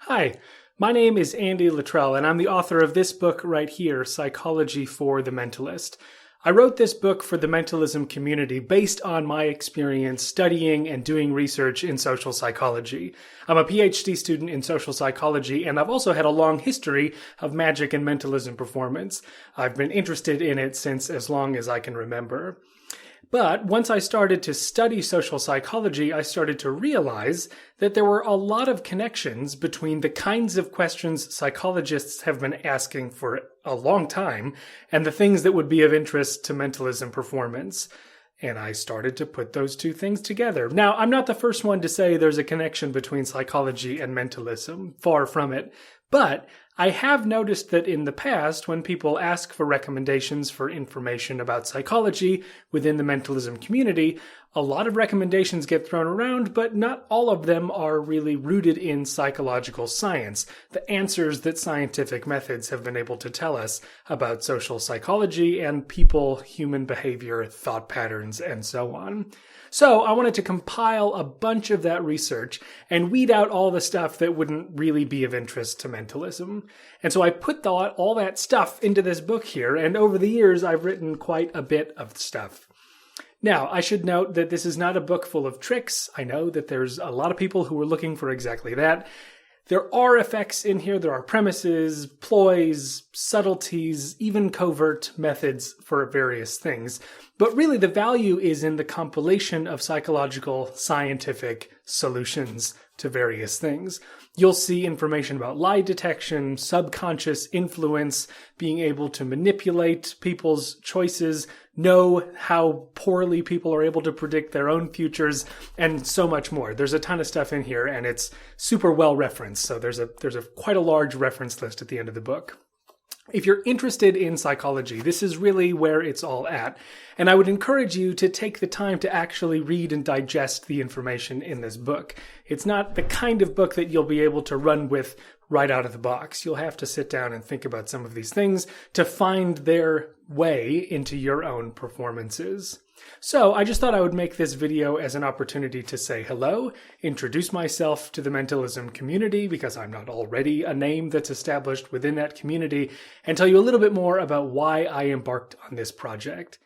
Hi, my name is Andy Luttrell, and I'm the author of this book right here, Psychology for the Mentalist. I wrote this book for the mentalism community based on my experience studying and doing research in social psychology. I'm a PhD student in social psychology, and I've also had a long history of magic and mentalism performance. I've been interested in it since as long as I can remember. But once I started to study social psychology, I started to realize that there were a lot of connections between the kinds of questions psychologists have been asking for a long time and the things that would be of interest to mentalism performance. And I started to put those two things together. Now, I'm not the first one to say there's a connection between psychology and mentalism. Far from it. But I have noticed that in the past, when people ask for recommendations for information about psychology within the mentalism community, a lot of recommendations get thrown around, but not all of them are really rooted in psychological science, the answers that scientific methods have been able to tell us about social psychology and people, human behavior, thought patterns, and so on. So I wanted to compile a bunch of that research and weed out all the stuff that wouldn't really be of interest to mentalism. And so I put all that stuff into this book here, and over the years I've written quite a bit of stuff. Now, I should note that this is not a book full of tricks. I know that there's a lot of people who are looking for exactly that. There are effects in here. There are premises, ploys, subtleties, even covert methods for various things. But really the value is in the compilation of psychological, scientific solutions to various things. You'll see information about lie detection, subconscious influence, being able to manipulate people's choices, know how poorly people are able to predict their own futures, and so much more. There's a ton of stuff in here, and it's super well referenced. So there's quite a large reference list at the end of the book. If you're interested in psychology, this is really where it's all at. And I would encourage you to take the time to actually read and digest the information in this book. It's not the kind of book that you'll be able to run with right out of the box. You'll have to sit down and think about some of these things to find their way into your own performances. So I just thought I would make this video as an opportunity to say hello, introduce myself to the mentalism community because I'm not already a name that's established within that community, and tell you a little bit more about why I embarked on this project.